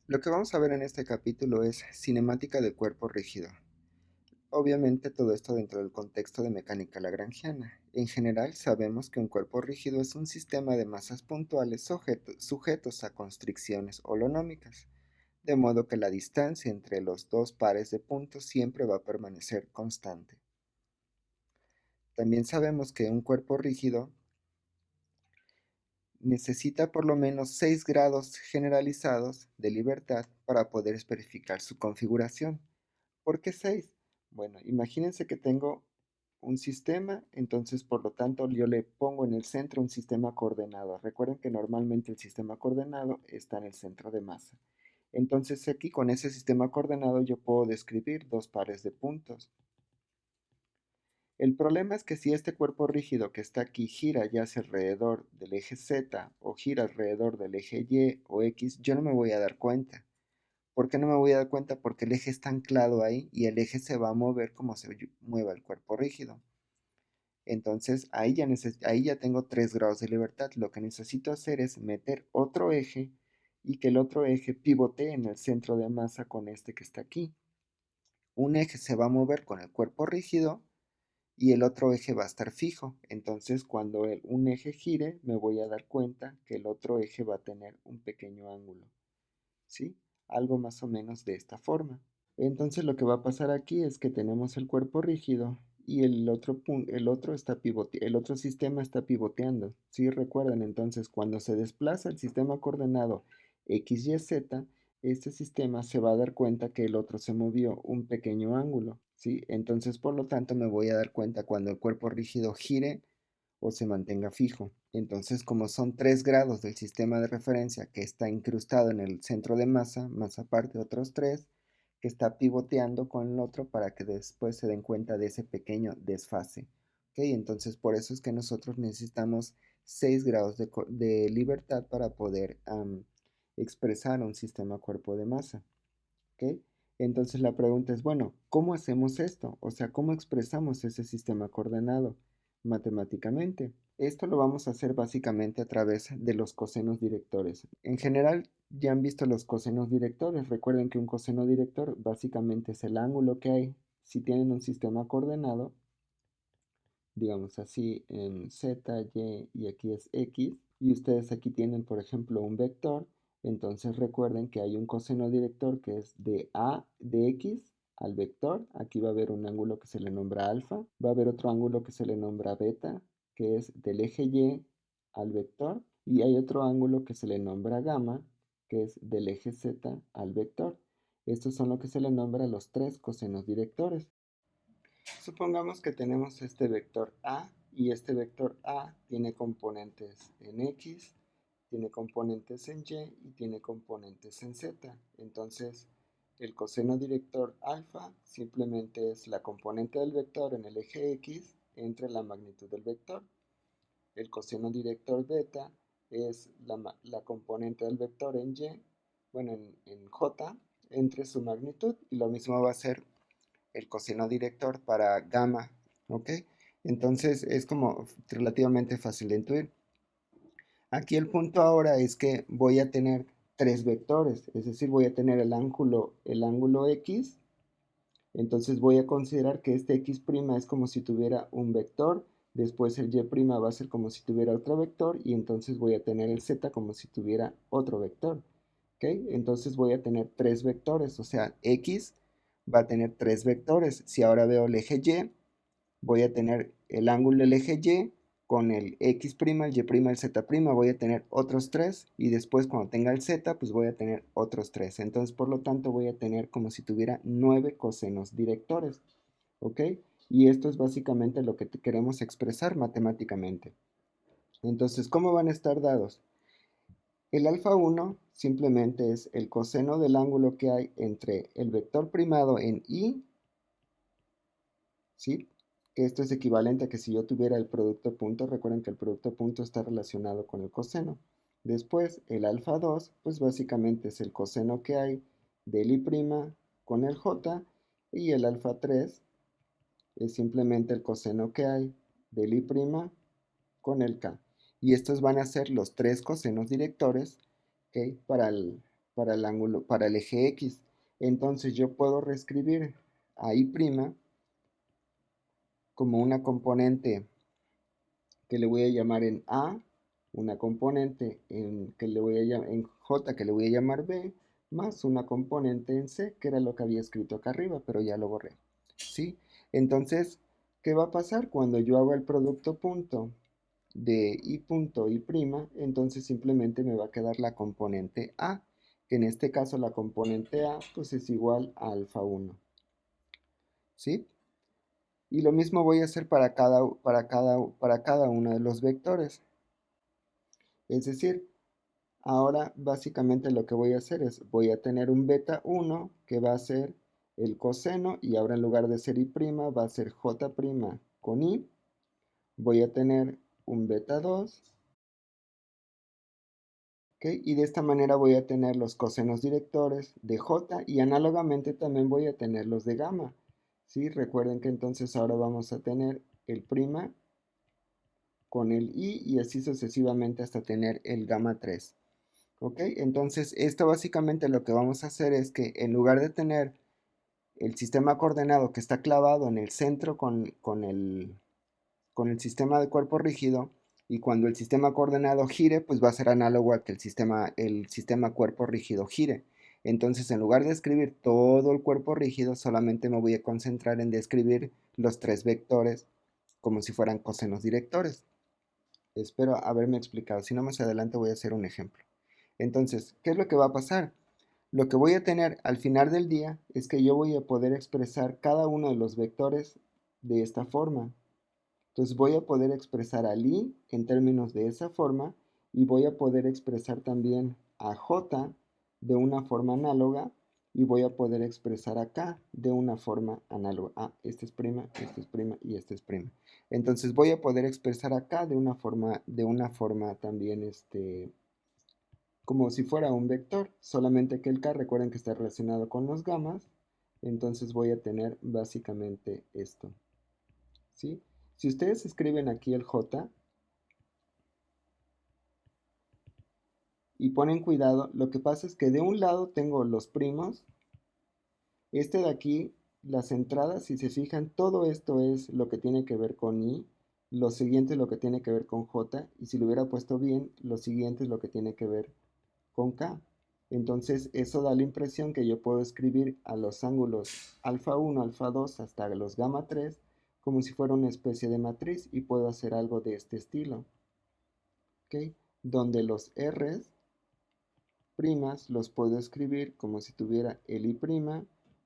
Lo que vamos a ver en este capítulo es cinemática del cuerpo rígido. Obviamente todo esto dentro del contexto de mecánica lagrangiana. En general sabemos que un cuerpo rígido es un sistema de masas puntuales sujetos a constricciones holonómicas, de modo que la distancia entre los dos pares de puntos siempre va a permanecer constante. También sabemos que un cuerpo rígido necesita por lo menos 6 grados generalizados de libertad para poder especificar su configuración. ¿Por qué 6? Bueno, imagínense que tengo un sistema, entonces por lo tanto yo le pongo en el centro un sistema coordenado. Recuerden que normalmente el sistema coordenado está en el centro de masa. Entonces aquí con ese sistema coordenado yo puedo describir dos pares de puntos. El problema es que si este cuerpo rígido que está aquí gira ya hacia alrededor del eje Z o gira alrededor del eje Y o X, yo no me voy a dar cuenta. ¿Por qué no me voy a dar cuenta? Porque el eje está anclado ahí y el eje se va a mover como se mueva el cuerpo rígido. Entonces ahí ya tengo 3 grados de libertad. Lo que necesito hacer es meter otro eje y que el otro eje pivotee en el centro de masa con este que está aquí. Un eje se va a mover con el cuerpo rígido y el otro eje va a estar fijo. Entonces cuando un eje gire me voy a dar cuenta que el otro eje va a tener un pequeño ángulo. ¿Sí? Algo más o menos de esta forma. Entonces lo que va a pasar aquí es que tenemos el cuerpo rígido y el otro sistema está pivoteando. ¿Sí? Recuerden entonces cuando se desplaza el sistema coordenado X, Y, Z, este sistema se va a dar cuenta que el otro se movió un pequeño ángulo. ¿Sí? Entonces por lo tanto me voy a dar cuenta cuando el cuerpo rígido gire o se mantenga fijo. Entonces, como son 3 grados del sistema de referencia que está incrustado en el centro de masa, más aparte otros 3, que está pivoteando con el otro para que después se den cuenta de ese pequeño desfase. ¿Ok? Entonces, por eso es que nosotros necesitamos 6 grados de libertad para poder expresar un sistema cuerpo de masa. ¿Ok? Entonces la pregunta es, bueno, ¿cómo hacemos esto? O sea, ¿cómo expresamos ese sistema coordenado matemáticamente? Esto lo vamos a hacer básicamente a través de los cosenos directores. En general, ya han visto los cosenos directores. Recuerden que un coseno director básicamente es el ángulo que hay si tienen un sistema coordenado, digamos así, en Z, y aquí es X, y ustedes aquí tienen, por ejemplo, un vector. Entonces recuerden que hay un coseno director que es de X al vector. Aquí va a haber un ángulo que se le nombra alfa. Va a haber otro ángulo que se le nombra beta, que es del eje Y al vector. Y hay otro ángulo que se le nombra gamma, que es del eje Z al vector. Estos son lo que se le nombra los tres cosenos directores. Supongamos que tenemos este vector A y este vector A tiene componentes en X, tiene componentes en Y y tiene componentes en Z. Entonces, el coseno director alfa simplemente es la componente del vector en el eje X entre la magnitud del vector. El coseno director beta es la componente del vector en Y, bueno, en J, entre su magnitud, y lo mismo va a ser el coseno director para gamma, ¿ok? Entonces es como relativamente fácil de intuir. Aquí el punto ahora es que voy a tener tres vectores, es decir, voy a tener el ángulo X, entonces voy a considerar que este X' es como si tuviera un vector, después el Y' va a ser como si tuviera otro vector, y entonces voy a tener el Z como si tuviera otro vector. ¿Ok? Entonces voy a tener tres vectores, o sea, X va a tener tres vectores. Si ahora veo el eje Y, voy a tener el ángulo del eje Y con el X', el Y', el Z', voy a tener otros tres, y después cuando tenga el Z, pues voy a tener otros tres. Entonces, por lo tanto, voy a tener como si tuviera 9 cosenos directores. ¿Ok? Y esto es básicamente lo que queremos expresar matemáticamente. Entonces, ¿cómo van a estar dados? El alfa 1 simplemente es el coseno del ángulo que hay entre el vector primado en Y, ¿sí? Que esto es equivalente a que si yo tuviera el producto punto, recuerden que el producto punto está relacionado con el coseno. Después, el alfa 2, pues básicamente es el coseno que hay del I' con el J, y el alfa 3 es simplemente el coseno que hay del I' con el K. Y estos van a ser los tres cosenos directores, ¿okay? para el ángulo, para el eje X. Entonces yo puedo reescribir a Y' como una componente que le voy a llamar en A, una componente que le voy a llamar en J que le voy a llamar B, más una componente en C, que era lo que había escrito acá arriba, pero ya lo borré. ¿Sí? Entonces, ¿qué va a pasar cuando yo haga el producto punto de I punto Y'? Entonces simplemente me va a quedar la componente A, que en este caso la componente A pues es igual a alfa 1. ¿Sí? Y lo mismo voy a hacer para cada uno de los vectores. Es decir, ahora básicamente lo que voy a hacer es, voy a tener un beta 1 que va a ser el coseno y ahora en lugar de ser Y' va a ser J' con I. Voy a tener un beta 2, ¿ok? Y de esta manera voy a tener los cosenos directores de J y análogamente también voy a tener los de gamma. ¿Sí? Recuerden que entonces ahora vamos a tener el prima con el I y así sucesivamente hasta tener el gamma 3. ¿Ok? Entonces, esto básicamente lo que vamos a hacer es que en lugar de tener el sistema coordenado que está clavado en el centro con el sistema de cuerpo rígido, y cuando el sistema coordenado gire, pues va a ser análogo a que el sistema cuerpo rígido gire. Entonces, en lugar de escribir todo el cuerpo rígido, solamente me voy a concentrar en describir los tres vectores como si fueran cosenos directores. Espero haberme explicado. Si no, más adelante voy a hacer un ejemplo. Entonces, ¿qué es lo que va a pasar? Lo que voy a tener al final del día es que yo voy a poder expresar cada uno de los vectores de esta forma. Entonces voy a poder expresar a I en términos de esa forma y voy a poder expresar también a J de una forma análoga y voy a poder expresar a K de una forma análoga. Ah, este es prima y este es prima. Entonces voy a poder expresar acá de una forma también como si fuera un vector, solamente que el K recuerden que está relacionado con los gamas, entonces voy a tener básicamente esto, ¿sí? Si ustedes escriben aquí el J y ponen cuidado, lo que pasa es que de un lado tengo los primos, este de aquí, las entradas, si se fijan, todo esto es lo que tiene que ver con I, lo siguiente es lo que tiene que ver con J, y si lo hubiera puesto bien, lo siguiente es lo que tiene que ver con K. Entonces eso da la impresión que yo puedo escribir a los ángulos alfa 1, alfa 2 hasta los gamma 3 como si fuera una especie de matriz y puedo hacer algo de este estilo. ¿Ok? Donde los R's primas los puedo escribir como si tuviera el I',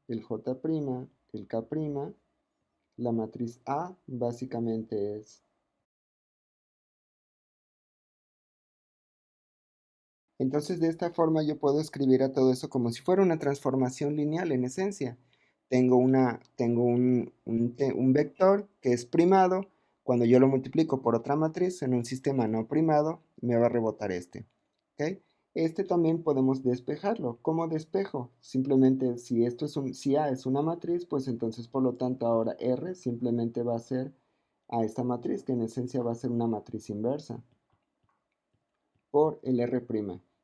el J', el K'. La matriz A básicamente es. Entonces, de esta forma yo puedo escribir a todo eso como si fuera una transformación lineal en esencia. Tengo un vector que es primado. Cuando yo lo multiplico por otra matriz en un sistema no primado, me va a rebotar este. ¿Ok? Este también podemos despejarlo. ¿Cómo despejo? Simplemente si A es una matriz, pues entonces por lo tanto ahora R simplemente va a ser a esta matriz, que en esencia va a ser una matriz inversa por el R',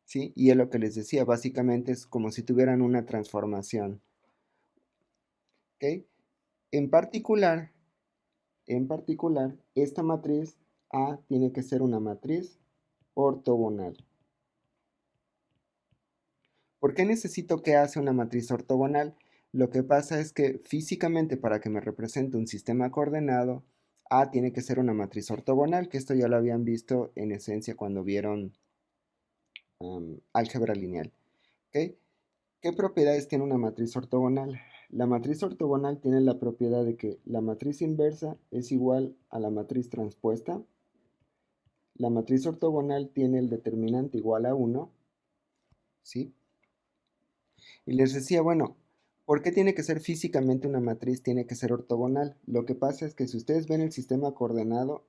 ¿sí? Y es lo que les decía, básicamente es como si tuvieran una transformación, ¿ok? En particular, esta matriz A tiene que ser una matriz ortogonal. ¿Por qué necesito que A sea una matriz ortogonal? Lo que pasa es que físicamente para que me represente un sistema coordenado, A tiene que ser una matriz ortogonal, que esto ya lo habían visto en esencia cuando vieron álgebra lineal, ¿ok? ¿Qué propiedades tiene una matriz ortogonal? La matriz ortogonal tiene la propiedad de que la matriz inversa es igual a la matriz transpuesta. La matriz ortogonal tiene el determinante igual a 1, ¿sí? Y les decía, bueno, ¿por qué tiene que ser físicamente una matriz? Tiene que ser ortogonal. Lo que pasa es que si ustedes ven el sistema coordenado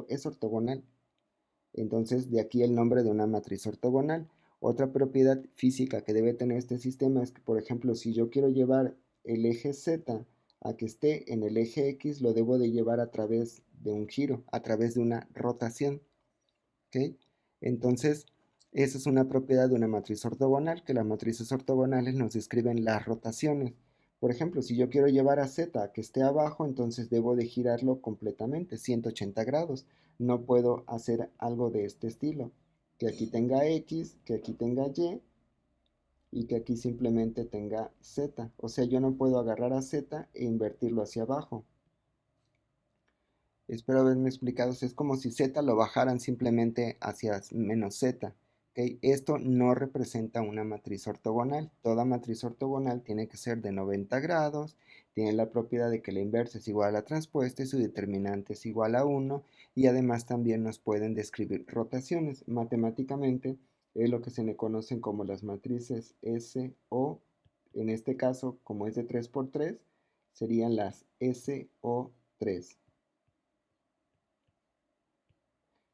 es ortogonal. Entonces, de aquí el nombre de una matriz ortogonal. Otra propiedad física que debe tener este sistema es que, por ejemplo, si yo quiero llevar el eje Z a que esté en el eje X, lo debo de llevar a través de un giro, a través de una rotación. ¿Ok? Entonces, Esa es una propiedad de una matriz ortogonal, que las matrices ortogonales nos describen las rotaciones. Por ejemplo, si yo quiero llevar a Z a que esté abajo, entonces debo de girarlo completamente, 180 grados. No puedo hacer algo de este estilo, que aquí tenga X, que aquí tenga Y que aquí simplemente tenga Z. O sea, yo no puedo agarrar a Z e invertirlo hacia abajo. Espero haberme explicado. Es como si Z lo bajaran simplemente hacia menos Z. ¿Okay? Esto no representa una matriz ortogonal. Toda matriz ortogonal tiene que ser de 90 grados. Tiene la propiedad de que la inversa es igual a la transpuesta y su determinante es igual a 1. Y además también nos pueden describir rotaciones. Matemáticamente es lo que se le conocen como las matrices S o, en este caso, como es de 3 por 3, serían las SO3.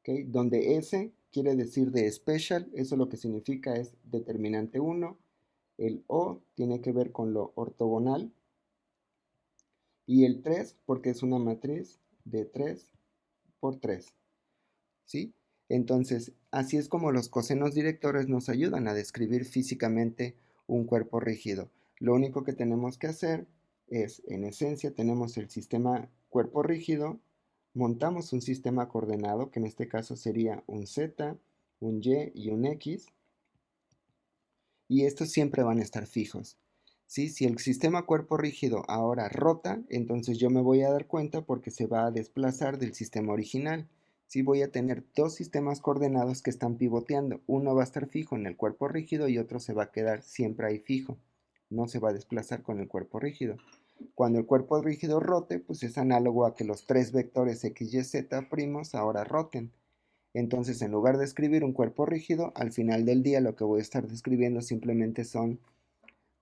¿Okay? Donde S quiere decir de special, eso lo que significa es determinante 1, el O tiene que ver con lo ortogonal y el 3 porque es una matriz de 3 por 3, ¿sí? Entonces, así es como los cosenos directores nos ayudan a describir físicamente un cuerpo rígido. Lo único que tenemos que hacer es, en esencia, tenemos el sistema cuerpo rígido, montamos un sistema coordenado, que en este caso sería un Z, un Y y un X, y estos siempre van a estar fijos. ¿Sí? Si el sistema cuerpo rígido ahora rota, entonces yo me voy a dar cuenta porque se va a desplazar del sistema original. ¿Sí? Voy a tener dos sistemas coordenados que están pivoteando. Uno va a estar fijo en el cuerpo rígido y otro se va a quedar siempre ahí fijo. No se va a desplazar con el cuerpo rígido. Cuando el cuerpo rígido rote, pues es análogo a que los tres vectores x, y, z' ahora roten. Entonces, en lugar de escribir un cuerpo rígido, al final del día lo que voy a estar describiendo simplemente son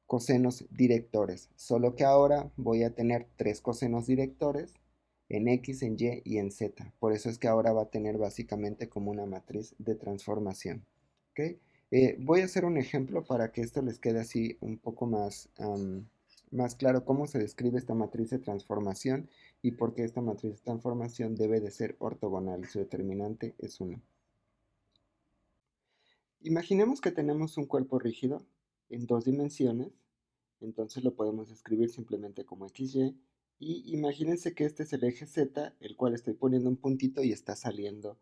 cosenos directores, solo que ahora voy a tener tres cosenos directores en X, en Y y en Z. Por eso es que ahora va a tener básicamente como una matriz de transformación. ¿Okay? Voy a hacer un ejemplo para que esto les quede así un poco más claro cómo se describe esta matriz de transformación y por qué esta matriz de transformación debe de ser ortogonal y su determinante es 1. Imaginemos que tenemos un cuerpo rígido en dos dimensiones, entonces lo podemos escribir simplemente como XY, y imagínense que este es el eje Z, el cual estoy poniendo un puntito y está saliendo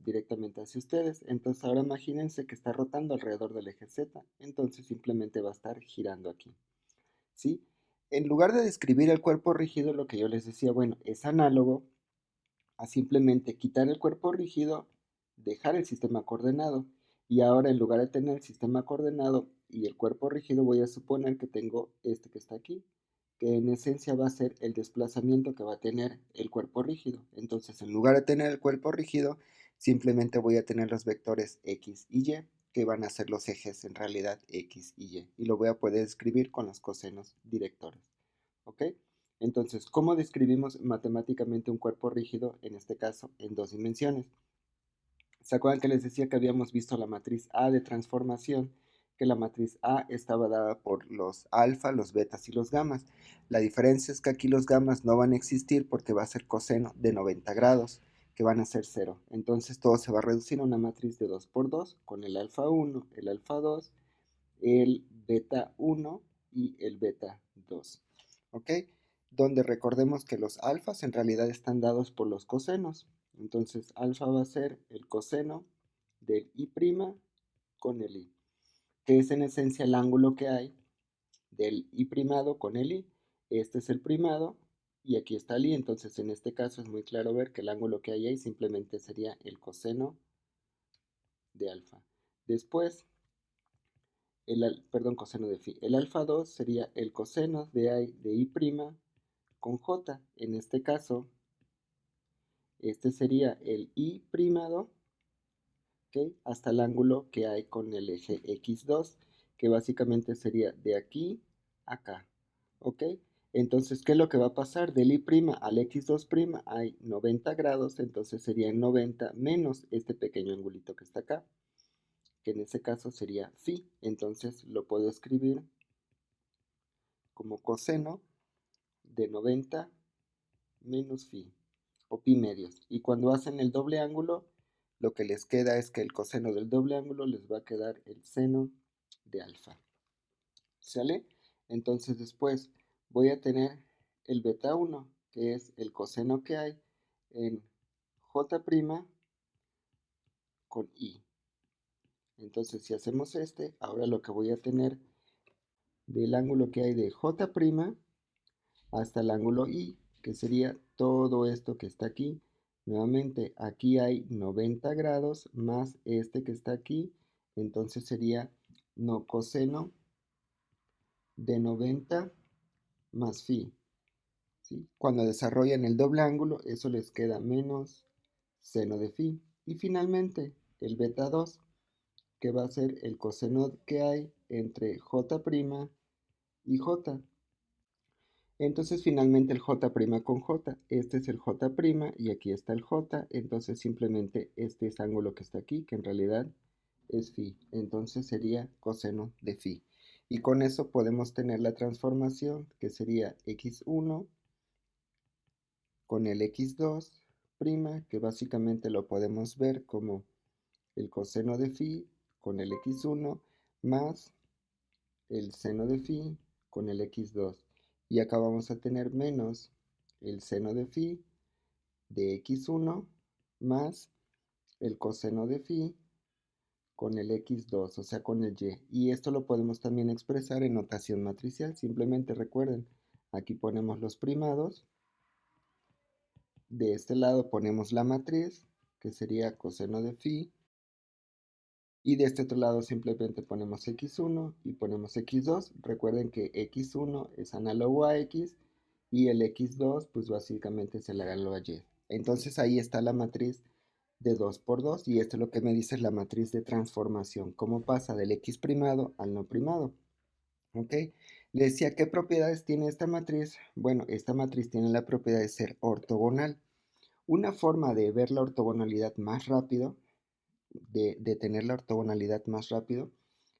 directamente hacia ustedes. Entonces ahora imagínense que está rotando alrededor del eje Z, entonces simplemente va a estar girando aquí, ¿sí? En lugar de describir el cuerpo rígido, lo que yo les decía, bueno, es análogo a simplemente quitar el cuerpo rígido, dejar el sistema coordenado. Y ahora en lugar de tener el sistema coordenado y el cuerpo rígido, voy a suponer que tengo este que está aquí, que en esencia va a ser el desplazamiento que va a tener el cuerpo rígido. Entonces, en lugar de tener el cuerpo rígido, simplemente voy a tener los vectores X y Y, que van a ser los ejes en realidad X y Y. Y lo voy a poder escribir con los cosenos directores. ¿Ok? Entonces, ¿cómo describimos matemáticamente un cuerpo rígido, en este caso, en dos dimensiones? ¿Se acuerdan que les decía que habíamos visto la matriz A de transformación? Que la matriz A estaba dada por los alfa, los betas y los gamas. La diferencia es que aquí los gamas no van a existir porque va a ser coseno de 90 grados, que van a ser 0. Entonces todo se va a reducir a una matriz de 2 por 2, con el alfa 1, el alfa 2, el beta 1 y el beta 2. ¿Ok? Donde recordemos que los alfas en realidad están dados por los cosenos. Entonces, alfa va a ser el coseno del i' con el i, que es en esencia el ángulo que hay del i primado con el i. Este es el primado y aquí está el i, entonces en este caso es muy claro ver que el ángulo que hay ahí simplemente sería el coseno de alfa. Después, perdón, coseno de phi. El alfa 2 sería el coseno de i' con j. En este caso, este sería el i primado, ¿ok? Hasta el ángulo que hay con el eje x2, que básicamente sería de aquí a acá, ¿ok? Entonces, ¿qué es lo que va a pasar? Del i' al x2' hay 90 grados, entonces sería 90 menos este pequeño angulito que está acá, que en ese caso sería phi. Entonces lo puedo escribir como coseno de 90 menos phi, o pi medios. Y cuando hacen el doble ángulo, lo que les queda es que el coseno del doble ángulo les va a quedar el seno de alfa. ¿Sale? Entonces después voy a tener el beta 1, que es el coseno que hay en J' con I. Entonces si hacemos ahora lo que voy a tener del ángulo que hay de J' hasta el ángulo I, que sería todo esto que está aquí. Nuevamente, aquí hay 90 grados más este que está aquí, entonces sería no coseno de 90 más phi. ¿Sí? Cuando desarrollan el doble ángulo, eso les queda menos seno de phi. Y finalmente, el beta 2, que va a ser el coseno que hay entre J' y J. Entonces finalmente el J' con J, este es el J' y aquí está el J, entonces simplemente este es ángulo que está aquí, que en realidad es phi, entonces sería coseno de phi. Y con eso podemos tener la transformación que sería x1 con el x2', que básicamente lo podemos ver como el coseno de phi con el x1 más el seno de phi con el x2. Y acá vamos a tener menos el seno de phi de x1 más el coseno de phi con el x2, o sea, con el y. Y esto lo podemos también expresar en notación matricial. Simplemente recuerden, aquí ponemos los primados. De este lado ponemos la matriz, que sería coseno de phi. Y de este otro lado simplemente ponemos x1 y ponemos x2. Recuerden que x1 es análogo a x y el x2 pues básicamente se le análogo a y. Entonces ahí está la matriz de 2 por 2 y esto es lo que me dice la matriz de transformación. Cómo pasa del x primado al no primado. ¿Ok? Le decía, ¿qué propiedades tiene esta matriz? Bueno, esta matriz tiene la propiedad de ser ortogonal. Una forma de ver la ortogonalidad más rápido de tener la ortogonalidad más rápido,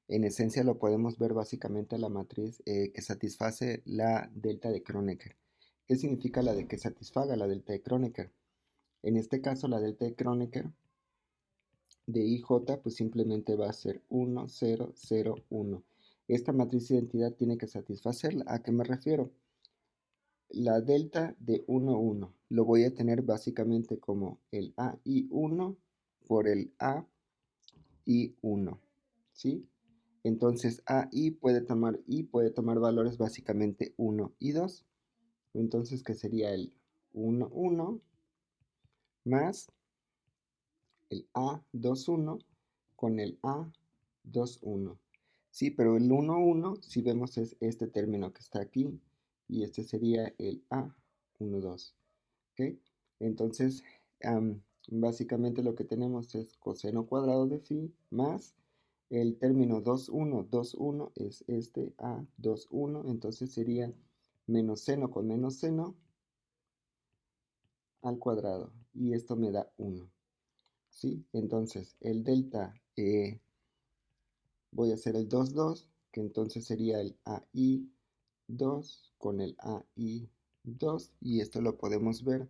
en esencia lo podemos ver básicamente a la matriz que satisface la delta de Kronecker. ¿Qué significa la de que satisfaga la delta de Kronecker? En este caso la delta de Kronecker de IJ pues simplemente va a ser 1, 0, 0, 1. Esta matriz de identidad tiene que satisfacerla. ¿A qué me refiero? La delta de 1, 1 lo voy a tener básicamente como el AI1 por el A y 1, ¿sí? Entonces I puede tomar valores básicamente 1 y 2. Entonces, ¿qué sería el 1, 1 más el A21 con el A21? Sí, pero el 1, 1, si vemos es este término que está aquí y este sería el A12. ¿Ok? Entonces, básicamente lo que tenemos es coseno cuadrado de phi más el término 2, 1, 2, 1 es este A21, entonces sería menos seno con menos seno al cuadrado y esto me da 1. ¿Sí? Entonces el delta, voy a hacer el 2, 2, que entonces sería el AI2 con el AI2 y esto lo podemos ver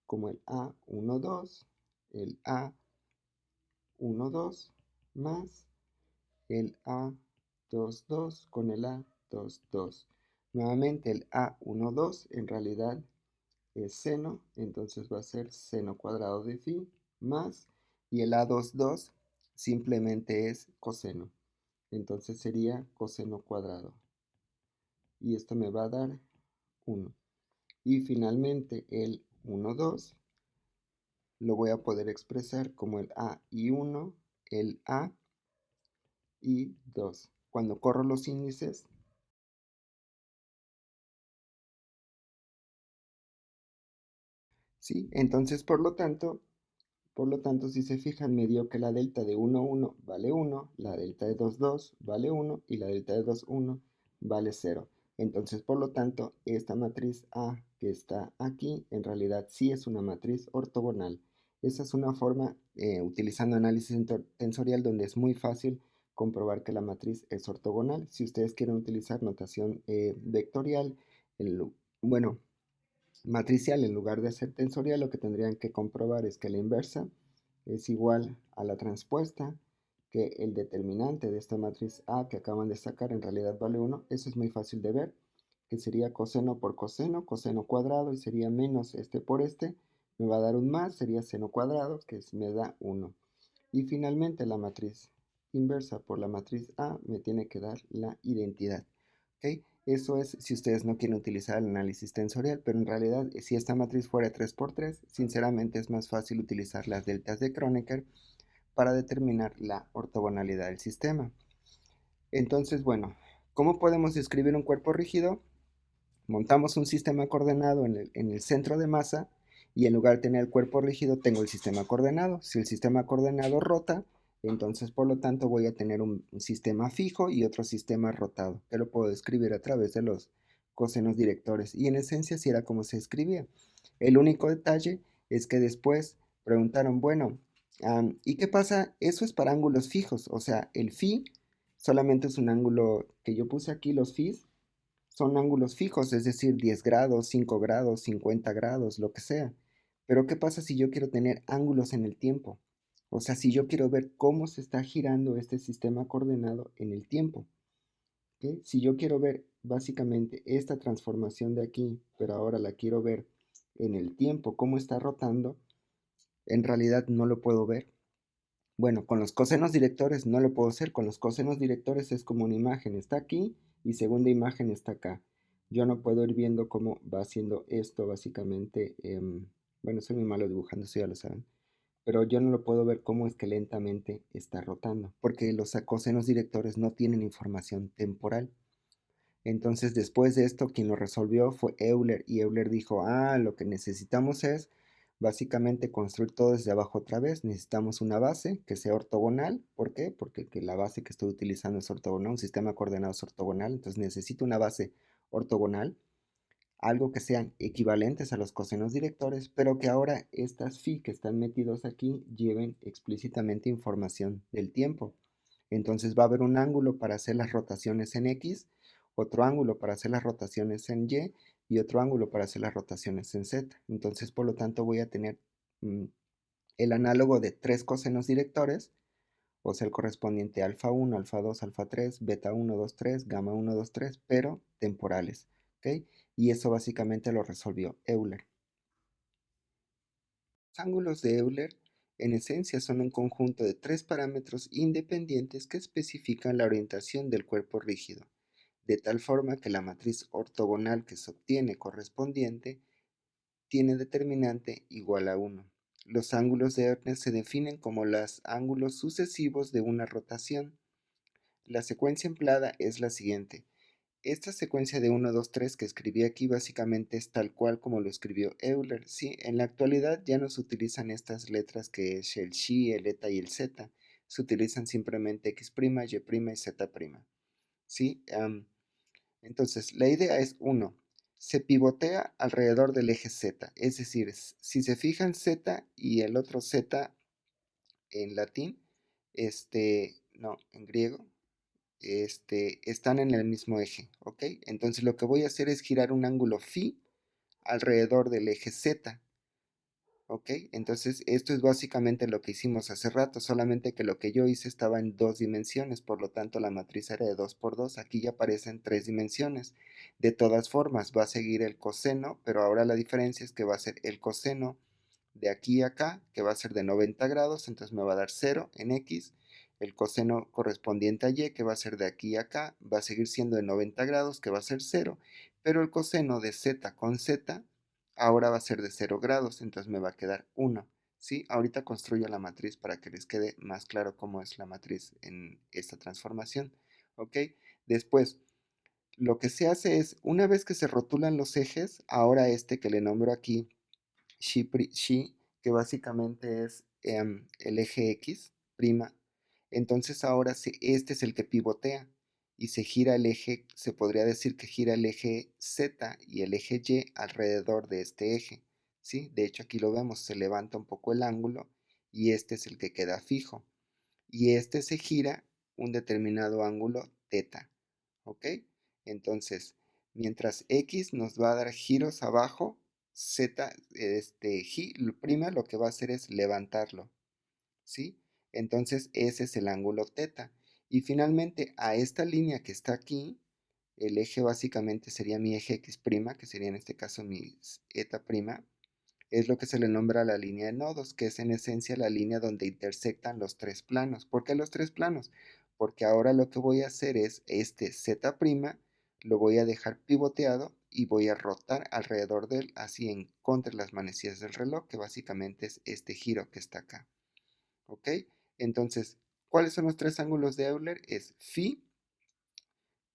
como el A12, el A12 más el A22 con el A22. Nuevamente el A12 en realidad es seno, entonces va a ser seno cuadrado de phi más, y el A22 simplemente es coseno, entonces sería coseno cuadrado. Y esto me va a dar 1. Y finalmente el 12 lo voy a poder expresar como el A y 1, el A y 2. Cuando corro los índices, ¿sí? Entonces, por lo tanto, si se fijan, me dio que la delta de 1, 1 vale 1, la delta de 2, 2 vale 1 y la delta de 2, 1 vale 0. Entonces, por lo tanto, esta matriz A que está aquí, en realidad sí es una matriz ortogonal. Esa es una forma, utilizando análisis tensorial, donde es muy fácil comprobar que la matriz es ortogonal. Si ustedes quieren utilizar notación vectorial, bueno, matricial en lugar de ser tensorial, lo que tendrían que comprobar es que la inversa es igual a la transpuesta, que el determinante de esta matriz A que acaban de sacar en realidad vale 1. Eso es muy fácil de ver, que sería coseno por coseno, coseno cuadrado, y sería menos este por este, me va a dar un más, sería seno cuadrado, que me da 1. Y finalmente la matriz inversa por la matriz A me tiene que dar la identidad. ¿Ok? Eso es si ustedes no quieren utilizar el análisis tensorial, pero en realidad si esta matriz fuera 3 por 3, sinceramente es más fácil utilizar las deltas de Kronecker para determinar la ortogonalidad del sistema. Entonces, bueno, ¿cómo podemos describir un cuerpo rígido? Montamos un sistema coordenado en el centro de masa y en lugar de tener el cuerpo rígido tengo el sistema coordenado. Si el sistema coordenado rota, entonces por lo tanto voy a tener un sistema fijo y otro sistema rotado, que lo puedo describir a través de los cosenos directores. Y en esencia así era como se escribía. El único detalle es que después preguntaron, bueno, ¿y qué pasa? Eso es para ángulos fijos, o sea, el phi solamente es un ángulo que yo puse aquí, los phis son ángulos fijos, es decir, 10 grados, 5 grados, 50 grados, lo que sea. Pero ¿qué pasa si yo quiero tener ángulos en el tiempo? O sea, si yo quiero ver cómo se está girando este sistema coordenado en el tiempo. ¿Ok? Si yo quiero ver básicamente esta transformación de aquí, pero ahora la quiero ver en el tiempo, cómo está rotando, en realidad no lo puedo ver. Bueno, con los cosenos directores no lo puedo hacer. Con los cosenos directores es como una imagen está aquí y segunda imagen está acá. Yo no puedo ir viendo cómo va haciendo esto básicamente. Bueno, soy muy malo dibujando, eso ya lo saben. Pero yo no lo puedo ver cómo es que lentamente está rotando. Porque los cosenos directores no tienen información temporal. Entonces, después de esto, quien lo resolvió fue Euler. Y Euler dijo, lo que necesitamos es básicamente construir todo desde abajo otra vez. Necesitamos una base que sea ortogonal. ¿Por qué? Porque la base que estoy utilizando es ortogonal, un sistema de coordenadas ortogonal. Entonces necesito una base ortogonal, algo que sean equivalentes a los cosenos directores, pero que ahora estas phi que están metidos aquí lleven explícitamente información del tiempo. Entonces va a haber un ángulo para hacer las rotaciones en X, otro ángulo para hacer las rotaciones en y otro ángulo para hacer las rotaciones en Z. Entonces, por lo tanto, voy a tener el análogo de tres cosenos directores, o sea, el correspondiente alfa 1, alfa 2, alfa 3, beta 1, 2, 3, gamma 1, 2, 3, pero temporales. ¿Ok? Y eso básicamente lo resolvió Euler. Los ángulos de Euler en esencia son un conjunto de tres parámetros independientes que especifican la orientación del cuerpo rígido, de tal forma que la matriz ortogonal que se obtiene correspondiente tiene determinante igual a 1. Los ángulos de Euler se definen como los ángulos sucesivos de una rotación. La secuencia empleada es la siguiente. Esta secuencia de 1, 2, 3 que escribí aquí básicamente es tal cual como lo escribió Euler. Sí, en la actualidad ya no se utilizan estas letras que es el xi, el eta y el zeta. Se utilizan simplemente x', y' y z'. ¿Sí? Entonces, la idea es, uno, se pivotea alrededor del eje z. Es decir, si se fijan z y el otro z en latín, no, en griego, están en el mismo eje, ¿ok? Entonces lo que voy a hacer es girar un ángulo phi alrededor del eje z, ¿ok? Entonces esto es básicamente lo que hicimos hace rato, solamente que lo que yo hice estaba en dos dimensiones, por lo tanto la matriz era de 2 por 2, aquí ya aparece en tres dimensiones. De todas formas va a seguir el coseno, pero ahora la diferencia es que va a ser el coseno de aquí a acá, que va a ser de 90 grados, entonces me va a dar 0 en X. El coseno correspondiente a Y, que va a ser de aquí a acá, va a seguir siendo de 90 grados, que va a ser 0. Pero el coseno de Z con Z ahora va a ser de 0 grados, entonces me va a quedar 1. ¿Sí? Ahorita construyo la matriz para que les quede más claro cómo es la matriz en esta transformación. ¿Ok? Después, lo que se hace es, una vez que se rotulan los ejes, ahora este que le nombro aquí, Xi, que básicamente es el eje X', entonces ahora este es el que pivotea y se gira el eje, se podría decir que gira el eje Z y el eje Y alrededor de este eje, ¿sí? De hecho aquí lo vemos, se levanta un poco el ángulo y este es el que queda fijo y este se gira un determinado ángulo teta, ¿ok? Entonces, mientras X nos va a dar giros abajo, Z, lo que va a hacer es levantarlo, ¿sí? Entonces ese es el ángulo teta. Y finalmente a esta línea que está aquí, el eje básicamente sería mi eje x', que sería en este caso mi eta prima, es lo que se le nombra la línea de nodos, que es en esencia la línea donde intersectan los tres planos. ¿Por qué los tres planos? Porque ahora lo que voy a hacer es este z', lo voy a dejar pivoteado y voy a rotar alrededor de él, así en contra de las manecillas del reloj, que básicamente es este giro que está acá. ¿Ok? Entonces, ¿cuáles son los tres ángulos de Euler? Es phi,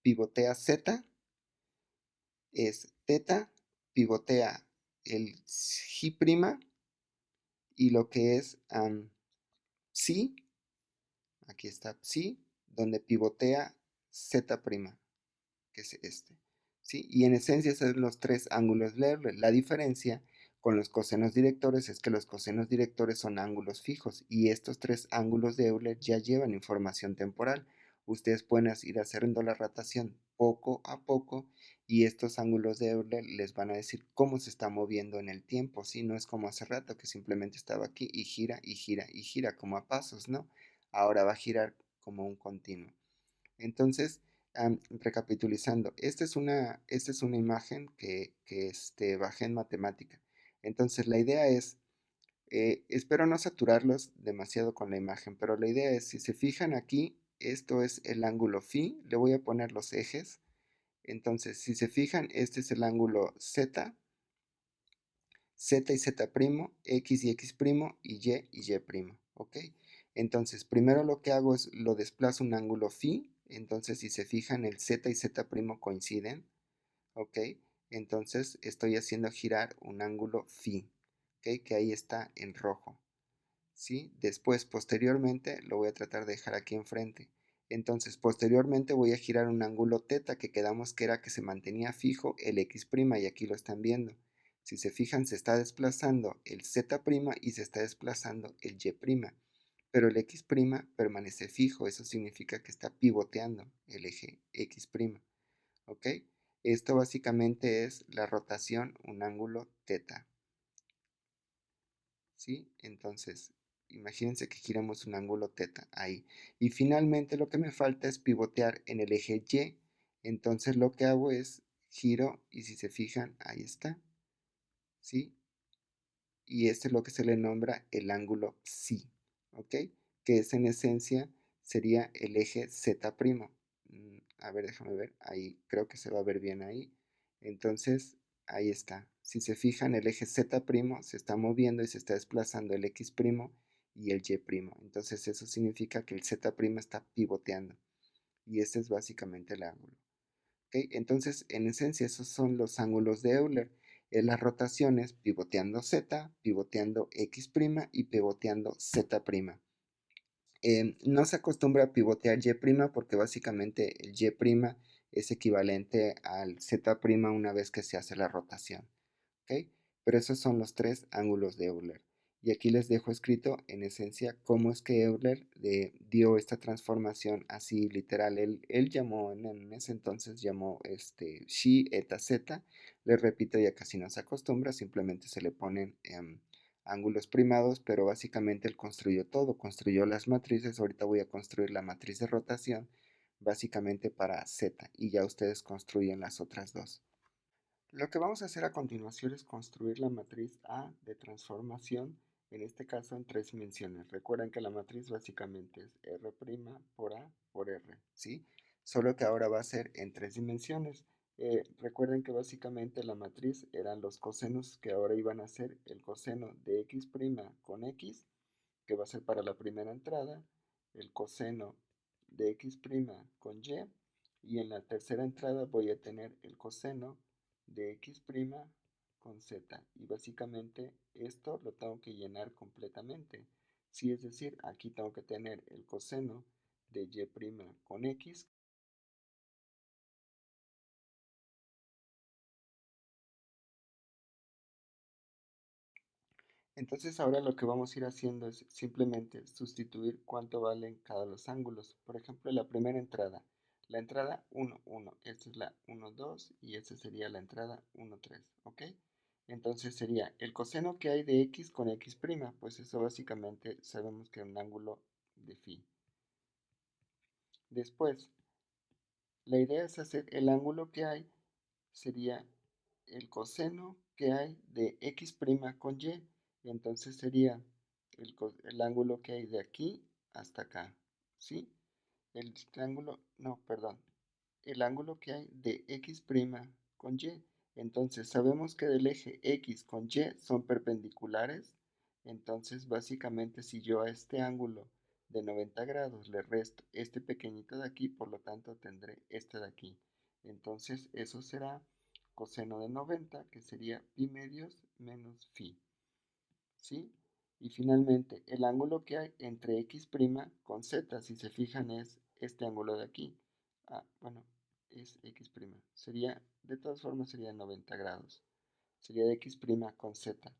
pivotea z, es teta, pivotea el phi' y lo que es psi, aquí está psi, donde pivotea z', que es este. ¿Sí? Y en esencia son los tres ángulos de Euler. La diferencia con los cosenos directores es que los cosenos directores son ángulos fijos y estos tres ángulos de Euler ya llevan información temporal. Ustedes pueden ir haciendo la rotación poco a poco y estos ángulos de Euler les van a decir cómo se está moviendo en el tiempo. ¿Sí? No es como hace rato que simplemente estaba aquí y gira y gira y gira como a pasos, ¿no? Ahora va a girar como un continuo. Entonces, recapitulizando, esta es una imagen que bajé en matemática. Entonces, la idea es, espero no saturarlos demasiado con la imagen, pero la idea es, si se fijan aquí, esto es el ángulo phi, le voy a poner los ejes. Entonces, si se fijan, este es el ángulo z, z y z', x y x' y y', ¿ok? Entonces, primero lo que hago es lo desplazo un ángulo phi, entonces si se fijan el z y z' coinciden, ¿ok? Entonces estoy haciendo girar un ángulo phi, ¿ok? Que ahí está en rojo, ¿sí? Después, posteriormente, lo voy a tratar de dejar aquí enfrente. Entonces, posteriormente voy a girar un ángulo teta que quedamos que era que se mantenía fijo el x' y aquí lo están viendo. Si se fijan, se está desplazando el z' y se está desplazando el y', pero el x' permanece fijo, eso significa que está pivoteando el eje x', ¿ok? Esto básicamente es la rotación, un ángulo teta. ¿Sí? Entonces, imagínense que giramos un ángulo teta ahí. Y finalmente lo que me falta es pivotear en el eje Y. Entonces lo que hago es giro y si se fijan, ahí está. ¿Sí? Y este es lo que se le nombra el ángulo psi. ¿Ok? Que es en esencia sería el eje Z'. A ver, déjame ver. Ahí creo que se va a ver bien ahí. Entonces, ahí está. Si se fijan, el eje Z' se está moviendo y se está desplazando el X' y el Y'. Entonces, eso significa que el Z' está pivoteando. Y este es básicamente el ángulo. ¿Ok? Entonces, en esencia, esos son los ángulos de Euler. Las rotaciones pivoteando Z, pivoteando X' y pivoteando Z'. No se acostumbra a pivotear Y' porque básicamente el Y' es equivalente al Z' una vez que se hace la rotación. ¿Ok? Pero esos son los tres ángulos de Euler. Y aquí les dejo escrito en esencia cómo es que Euler dio esta transformación así literal. Él llamó, en ese entonces llamó Xi eta Z. Les repito, ya casi no se acostumbra, simplemente se le ponen ángulos primados, pero básicamente él construyó todo, construyó las matrices. Ahorita voy a construir la matriz de rotación básicamente para Z y ya ustedes construyen las otras dos. Lo que vamos a hacer a continuación es construir la matriz A de transformación, en este caso en tres dimensiones. Recuerden que la matriz básicamente es R' por A por R, ¿sí? Solo que ahora va a ser en tres dimensiones. Recuerden que básicamente la matriz eran los cosenos que ahora iban a ser el coseno de X' con X, que va a ser para la primera entrada, el coseno de X' con y en la tercera entrada voy a tener el coseno de X' con Z. Y básicamente esto lo tengo que llenar completamente. Sí, es decir, aquí tengo que tener el coseno de Y' con X. Entonces ahora lo que vamos a ir haciendo es simplemente sustituir cuánto valen cada los ángulos. Por ejemplo, la primera entrada. La entrada 1, 1. Esta es la 1, 2 y esta sería la entrada 1, 3. ¿Ok? Entonces sería el coseno que hay de x con x', pues eso básicamente sabemos que es un ángulo de phi. Después, la idea es hacer el ángulo que hay, sería el coseno que hay de x' con y. Entonces sería el ángulo que hay de aquí hasta acá, ¿sí? El ángulo, no, perdón, el ángulo que hay de x' con y. Entonces sabemos que del eje x con y son perpendiculares. Entonces básicamente si yo a este ángulo de 90 grados le resto este pequeñito de aquí, por lo tanto tendré este de aquí. Entonces eso será coseno de 90, que sería pi medios menos phi, ¿sí? Y finalmente, el ángulo que hay entre x' con z, si se fijan, es este ángulo de aquí. Ah, bueno, es x'. Sería, de todas formas, sería 90 grados. Sería de x' con z.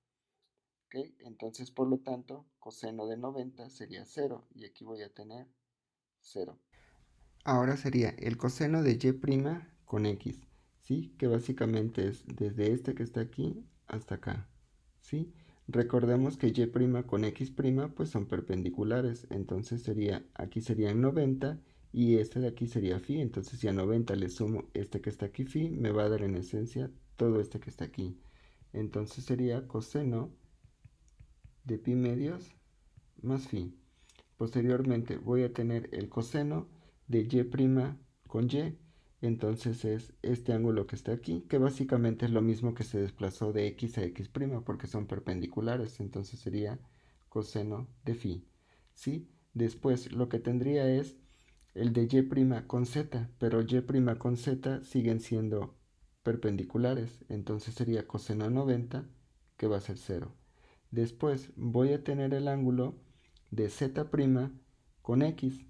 ¿Ok? Entonces, por lo tanto, coseno de 90 sería 0. Y aquí voy a tener 0. Ahora sería el coseno de y' con x, ¿sí? Que básicamente es desde este que está aquí hasta acá, ¿sí? Recordemos que y' con x' pues son perpendiculares, entonces sería, aquí serían 90 y este de aquí sería phi, entonces si a 90 le sumo este que está aquí phi, me va a dar en esencia todo este que está aquí. Entonces sería coseno de pi medios más phi. Posteriormente voy a tener el coseno de y' con y. Entonces es este ángulo que está aquí, que básicamente es lo mismo que se desplazó de x a x', porque son perpendiculares. Entonces sería coseno de phi, ¿sí? Después lo que tendría es el de y' con z, pero y' con z siguen siendo perpendiculares. Entonces sería coseno de 90, que va a ser 0. Después voy a tener el ángulo de z' con x,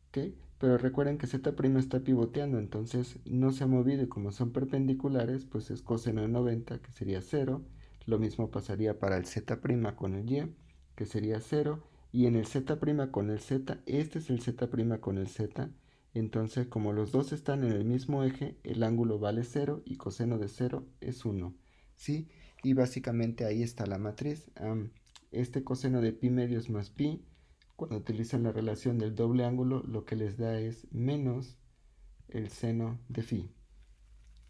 ¿ok? Pero recuerden que z' está pivoteando, entonces no se ha movido y como son perpendiculares, pues es coseno de 90, que sería 0. Lo mismo pasaría para el z' con el y, que sería 0. Y en el z' con el z, este es el z' con el z. Entonces, como los dos están en el mismo eje, el ángulo vale 0 y coseno de 0 es 1, ¿sí? Y básicamente ahí está la matriz. Este coseno de pi medios más pi, cuando utilizan la relación del doble ángulo, lo que les da es menos el seno de phi.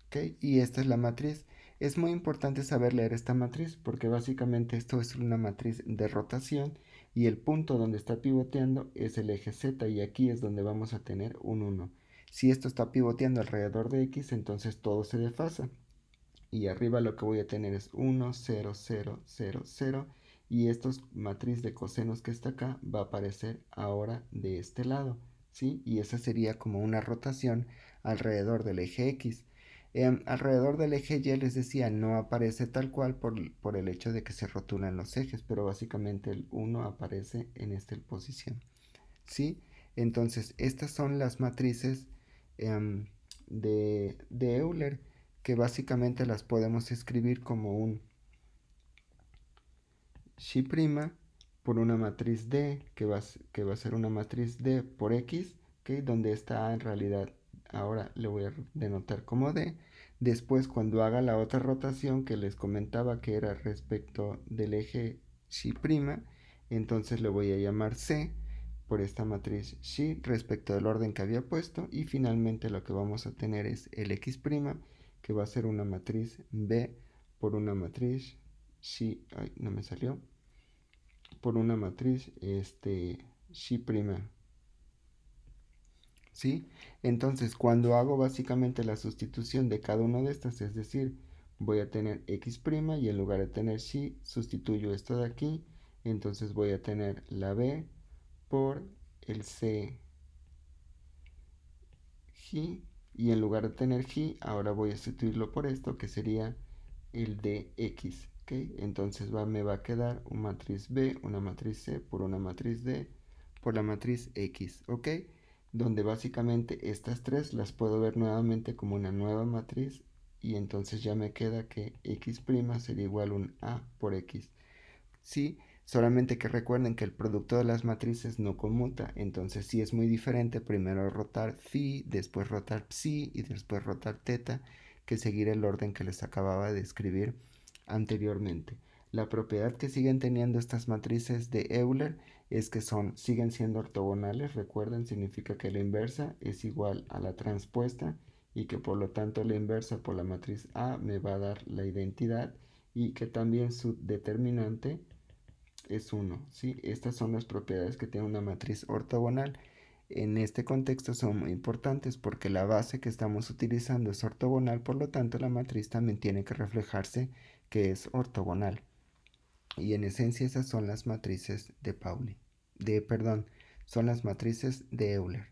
¿Okay? Y esta es la matriz. Es muy importante saber leer esta matriz porque básicamente esto es una matriz de rotación y el punto donde está pivoteando es el eje z y aquí es donde vamos a tener un 1. Si esto está pivoteando alrededor de x, entonces todo se desfasa. Y arriba lo que voy a tener es 1, 0, 0, 0, 0. Y esta matriz de cosenos que está acá va a aparecer ahora de este lado, ¿sí? Y esa sería como una rotación alrededor del eje X. Alrededor del eje Y les decía, no aparece tal cual por el hecho de que se rotulan los ejes, pero básicamente el 1 aparece en esta posición, ¿sí? Entonces, estas son las matrices em, de Euler, que básicamente las podemos escribir como un X'I' por una matriz D, que va a ser una matriz D por X, ¿okay? Donde está A en realidad, ahora le voy a denotar como D. Después, cuando haga la otra rotación que les comentaba que era respecto del eje X'I', entonces le voy a llamar C por esta matriz Xi respecto del orden que había puesto, y finalmente lo que vamos a tener es el X', que va a ser una matriz B por una matriz Xi, ay, no me salió, por una matriz Xi', ¿sí? Entonces, cuando hago básicamente la sustitución de cada una de estas, es decir, voy a tener X' y en lugar de tener Xi, sustituyo esto de aquí, entonces voy a tener la B por el C Gi, y en lugar de tener Gi, ahora voy a sustituirlo por esto, que sería el de X, ¿ok? Entonces me va a quedar una matriz B, una matriz C por una matriz D por la matriz X, ¿ok? Donde básicamente estas tres las puedo ver nuevamente como una nueva matriz y entonces ya me queda que X' sería igual a un A por X. Sí, solamente que recuerden que el producto de las matrices no conmuta, entonces sí es muy diferente primero rotar phi, después rotar psi y después rotar teta, que seguir el orden que les acababa de escribir anteriormente. La propiedad que siguen teniendo estas matrices de Euler es que siguen siendo ortogonales. Recuerden, significa que la inversa es igual a la transpuesta y que por lo tanto la inversa por la matriz A me va a dar la identidad y que también su determinante es 1. ¿Sí? Estas son las propiedades que tiene una matriz ortogonal. En este contexto son muy importantes porque la base que estamos utilizando es ortogonal, por lo tanto la matriz también tiene que reflejarse que es ortogonal. Y en esencia esas son las matrices de Pauli. Perdón, son las matrices de Euler.